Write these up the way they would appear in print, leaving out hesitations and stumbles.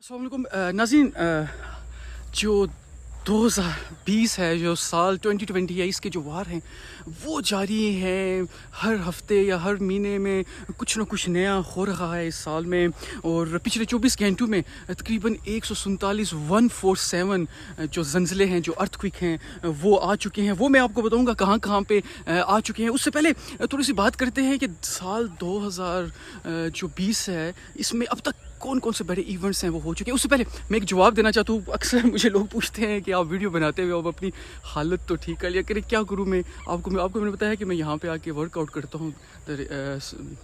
अस्सलाम वालेकुम नाज़रीन, जो 2020 है, जो साल 2020 है, इसके जो वार हैं वो जारी हैं। हर हफ्ते या हर महीने में कुछ ना कुछ नया हो रहा है इस साल में। और पिछले 24 घंटों में तकरीबन 147 जो ज़लज़ले हैं, जो अर्थक्वेक हैं, वो आ चुके हैं। वो मैं आपको बताऊंगा कहाँ कहाँ पे आ चुके हैं। उससे पहले थोड़ी सी बात करते हैं कि साल 2020 है, इसमें अब तक कौन कौन से बड़े इवेंट्स हैं वो हो चुके हैं। उससे पहले मैं एक जवाब देना चाहता हूँ। अक्सर मुझे लोग पूछते हैं कि आप वीडियो बनाते हुए अब अपनी हालत तो ठीक कर लिया करें, क्या करूँ मैं। आपको मैंने बताया कि मैं यहाँ पे आके वर्कआउट करता हूँ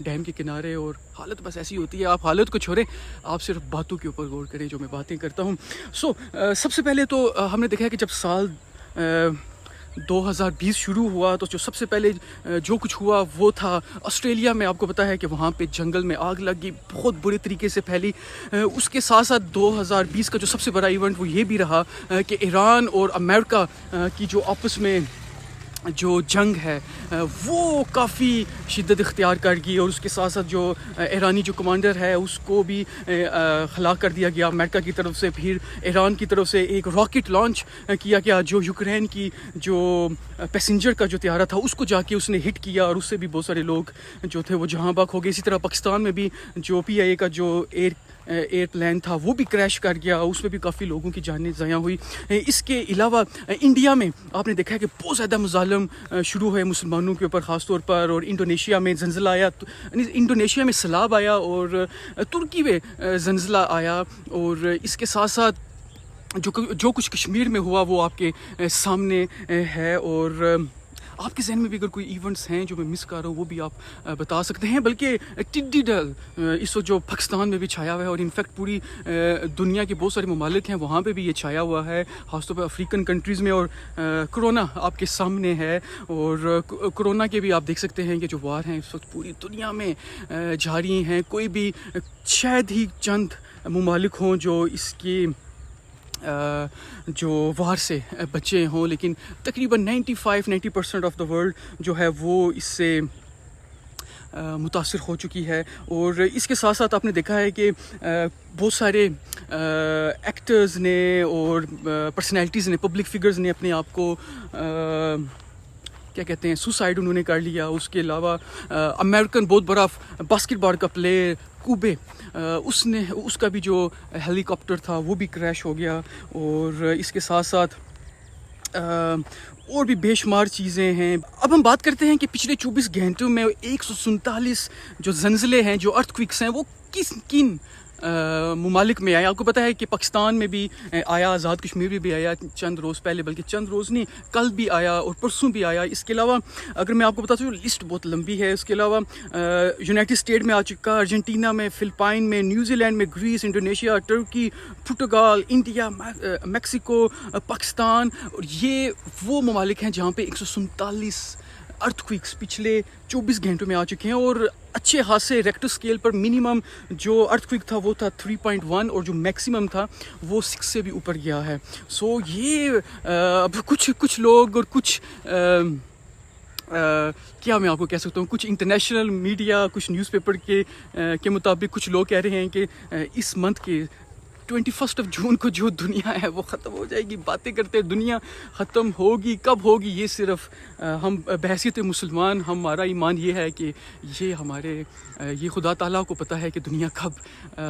डैम के किनारे, और हालत बस ऐसी होती है। आप हालत को छोड़ें, आप सिर्फ बातों के ऊपर गौर करें जो मैं बातें करता हूँ। सबसे पहले तो हमने देखा है कि जब साल 2020 शुरू हुआ तो जो सबसे पहले जो कुछ हुआ वो था ऑस्ट्रेलिया में। आपको पता है कि वहाँ पे जंगल में आग लगी, बहुत बुरे तरीके से फैली। उसके साथ साथ 2020 का जो सबसे बड़ा इवेंट वो ये भी रहा कि ईरान और अमेरिका की जो आपस में जो जंग है वो काफ़ी शिद्दत इख्तियार कर गई। और उसके साथ साथ जो ईरानी जो कमांडर है उसको भी हलाक कर दिया गया अमेरिका की तरफ से। फिर ईरान की तरफ से एक रॉकेट लॉन्च किया गया जो यूक्रेन की जो पैसेंजर का जो त्यारा था उसको जाके उसने हिट किया, और उससे भी बहुत सारे लोग जो थे वो जहाँ बाग हो गए। इसी तरह पाकिस्तान में भी जो PIA का जो एयरप्लेन था वो भी क्रैश कर गया, उसमें भी काफ़ी लोगों की जानें ज़ाया हुई। इसके अलावा इंडिया में आपने देखा है कि बहुत ज़्यादा मुज़ालम शुरू हुए मुसलमानों के ऊपर ख़ास तौर पर। और इंडोनेशिया में ज़लज़ला आया, इंडोनेशिया में सैलाब आया, और तुर्की में ज़लज़ला आया। और इसके साथ साथ जो कुछ कश्मीर में हुआ वो आपके सामने है। और आपके जहन में भी अगर कोई इवेंट्स हैं जो मैं मिस कर रहा हूँ वो भी आप बता सकते हैं। बल्कि टिड्डी दल इस वक्त जो पाकिस्तान में भी छाया हुआ है, और इनफैक्ट पूरी दुनिया के बहुत सारे ममालिक हैं वहाँ पे भी ये छाया हुआ है, ख़ासतौर पर अफ्रीकन कंट्रीज़ में। और कोरोना आपके सामने है, और कोरोना के भी आप देख सकते हैं कि जो वार हैं इस वक्त पूरी दुनिया में जारी हैं। कोई भी शायद ही चंद ममालिक हों जो इसकी जो वार से बचे हों, लेकिन तकरीबन 90% ऑफ द वर्ल्ड जो है वो इससे मुतासिर हो चुकी है। और इसके साथ साथ आपने देखा है कि बहुत सारे एक्टर्स ने और पर्सनैलिटीज़ ने, पब्लिक फिगर्स ने अपने आप को क्या कहते हैं सुसाइड उन्होंने कर लिया। उसके अलावा अमेरिकन बहुत बड़ा बास्केटबॉल का प्लेयर कुबे, उसका भी जो हेलीकॉप्टर था वो भी क्रैश हो गया। और इसके साथ साथ और भी बेशुमार चीज़ें हैं। अब हम बात करते हैं कि पिछले 24 घंटों में 147 जो ज़लज़ले हैं, जो अर्थक्वेक्स हैं, वो किन ममालिक में आया। आपको पता है कि पाकिस्तान में भी आया, आज़ाद कश्मीर में भी आया चंद रोज़ पहले, बल्कि चंद रोज़ नहीं, कल भी आया और परसों भी आया। इसके अलावा अगर मैं आपको बताता हूँ लिस्ट बहुत लंबी है। इसके अलावा यूनाइटेड स्टेट में आ चुका, अर्जेंटीना में, फ़िलिपाइन में, न्यूजीलैंड में, ग्रीस, इंडोनेशिया, तुर्की, पुर्तगाल, इंडिया, मैक्सिको, पाकिस्तान। और ये वो ममालिक हैं जहाँ पे 147 अर्थक्वेक्स पिछले 24 घंटों में आ चुके हैं। और अच्छे खासे रेक्टर स्केल पर मिनिमम जो अर्थक्वेक था वो था 3.1, और जो मैक्सिमम था वो 6 से भी ऊपर गया है। ये अब कुछ लोग और कुछ क्या मैं आपको कह सकता हूँ, कुछ इंटरनेशनल मीडिया, कुछ न्यूज़पेपर के मुताबिक कुछ लोग कह रहे हैं कि इस मंथ के 21 जून को जो दुनिया है वो ख़त्म हो जाएगी। बातें करते हैं दुनिया ख़त्म होगी, कब होगी ये सिर्फ हम बहसीत मुसलमान, हमारा ईमान ये है कि ये खुदा ताला को पता है कि दुनिया कब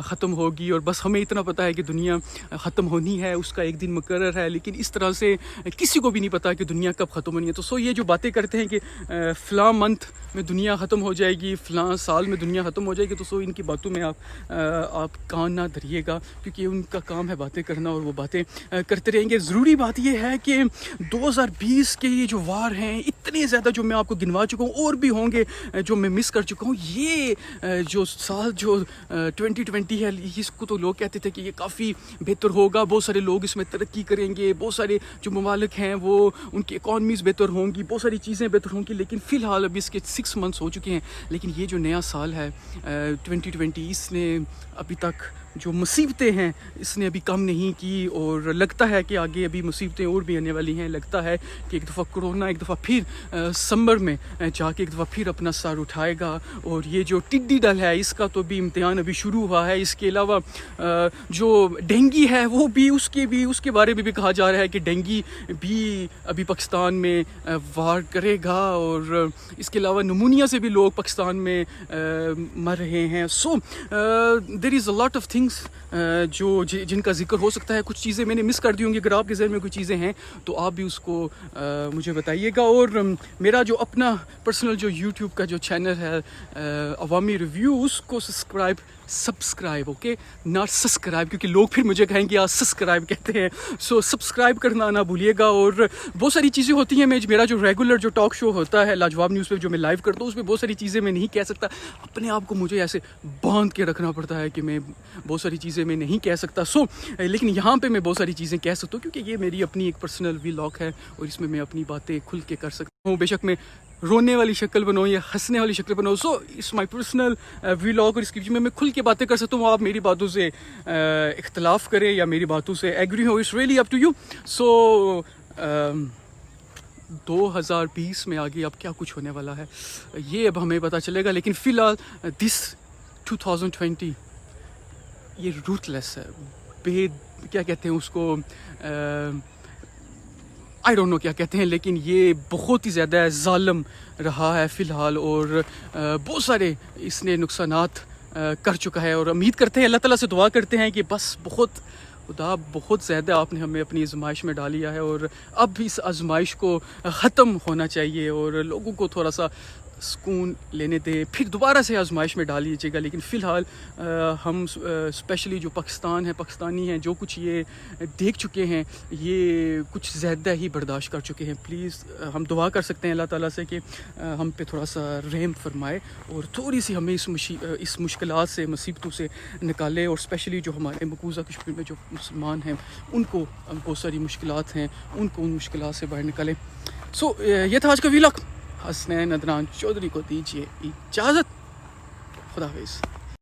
ख़त्म होगी। और बस हमें इतना पता है कि दुनिया ख़त्म होनी है, उसका एक दिन मुकर्रर है, लेकिन इस तरह से किसी को भी नहीं पता कि दुनिया कब ख़त्म होनी है। तो ये जो बातें करते हैं कि फ़लाँ मंथ में दुनिया ख़त्म हो जाएगी, फ़लाँ साल में दुनिया ख़त्म हो जाएगी, तो इनकी बातों में आप कान ना धरिएगा, क्योंकि उनका काम है बातें करना और वो बातें करते रहेंगे। ज़रूरी बात ये है कि 2020 के ये जो वार हैं इतने ज़्यादा जो मैं आपको गिनवा चुका हूँ, और भी होंगे जो मैं मिस कर चुका हूँ। ये जो साल जो 2020 है, इसको तो लोग कहते थे कि ये काफ़ी बेहतर होगा, बहुत सारे लोग इसमें तरक्की करेंगे, बहुत सारे जो ममालिक हैं वो उनकी इकॉनमीज़ बेहतर होंगी, बहुत सारी चीज़ें बेहतर होंगी। लेकिन फ़िलहाल अभी इसके 6 मंथ्स हो चुके हैं। लेकिन ये जो नया साल है 2020, इसने अभी तक جو مصیبتیں ہیں اس نے ابھی کم نہیں کی، اور لگتا ہے کہ آگے ابھی مصیبتیں اور بھی آنے والی ہیں. لگتا ہے کہ ایک دفعہ کرونا ایک دفعہ پھر سمبر میں جا کے ایک دفعہ پھر اپنا سر اٹھائے گا. اور یہ جو ٹڈی دل ہے اس کا تو بھی امتحان ابھی شروع ہوا ہے. اس کے علاوہ جو ڈینگی ہے وہ بھی اس کے بارے میں بھی کہا جا رہا ہے کہ ڈینگی بھی ابھی پاکستان میں وار کرے گا. اور اس کے علاوہ نمونیا سے بھی لوگ پاکستان میں مر رہے ہیں. سو دیر از اے لاٹ آف تھنگس جن کا ذکر ہو سکتا ہے. کچھ چیزیں میں نے مس کر دی ہوں گی. اگر آپ کے ذہن میں کوئی چیزیں ہیں تو آپ بھی اس کو مجھے بتائیے گا. اور میرا جو اپنا پرسنل جو یوٹیوب کا جو چینل ہے عوامی ریویو، اس کو سبسکرائب اوکے ناٹ سبسکرائب، کیونکہ لوگ پھر مجھے کہیں گے آپ سبسکرائب کہتے ہیں. سو سبسکرائب کرنا نہ بھولیے گا. اور بہت ساری چیزیں ہوتی ہیں. میرا جو ریگولر جو ٹاک شو ہوتا ہے لاجواب نیوز پہ جو میں لائیو کرتا ہوں، اس میں بہت ساری چیزیں میں نہیں کہہ سکتا. اپنے آپ کو مجھے ایسے باندھ کے رکھنا پڑتا ہے کہ میں بہت ساری چیزیں میں نہیں کہہ سکتا. لیکن یہاں پہ میں بہت ساری چیزیں کہہ سکتا ہوں کیونکہ یہ میری اپنی ایک پرسنل ولاگ ہے اور اس میں اپنی باتیں کھل کے کر سکتا ہوں. بے شک میں رونے والی شکل بناؤں یا ہنسنے والی شکل بناؤں، so it's my personal vlog, اور اس کے میں کھل کے باتیں کر سکتا ہوں. آپ میری باتوں سے اختلاف کریں یا میری باتوں سے ایگری ہو، it's really up to you. So 2020 میں آگے اب کیا کچھ ہونے والا ہے یہ اب ہمیں پتہ چلے گا. لیکن فی الحال دس 2020 یہ روتھ لیس ہے، کیا کہتے ہیں اس کو، آئی ڈونٹ نو کیا کہتے ہیں، لیکن یہ بہت ہی زیادہ ظالم رہا ہے فی الحال. اور بہت سارے اس نے نقصانات کر چکا ہے. اور امید کرتے ہیں، اللہ تعالیٰ سے دعا کرتے ہیں کہ بس خدا بہت زیادہ آپ نے ہمیں اپنی آزمائش میں ڈالیا ہے، اور اب اس آزمائش کو ختم ہونا چاہیے اور لوگوں کو تھوڑا سا سکون لینے دے، پھر دوبارہ سے آزمائش میں ڈال لیجیے گا. لیکن فی الحال ہم اسپیشلی جو پاکستان ہے، پاکستانی ہیں، جو کچھ یہ دیکھ چکے ہیں یہ کچھ زیادہ ہی برداشت کر چکے ہیں. پلیز ہم دعا کر سکتے ہیں اللہ تعالیٰ سے کہ ہم پہ تھوڑا سا رحم فرمائے اور تھوڑی سی ہمیں اس مشکلات سے، مصیبتوں سے نکالے. اور اسپیشلی جو ہمارے مقبوضہ کشمیر میں جو مسلمان ہیں ان کو بہت ساری مشکلات ہیں، ان کو ان مشکلات سے باہر نکالیں. سو یہ تھا آج کا ویلاگ. حسنین عدنان چودھری کو دیجیے اجازت. خدا حافظ.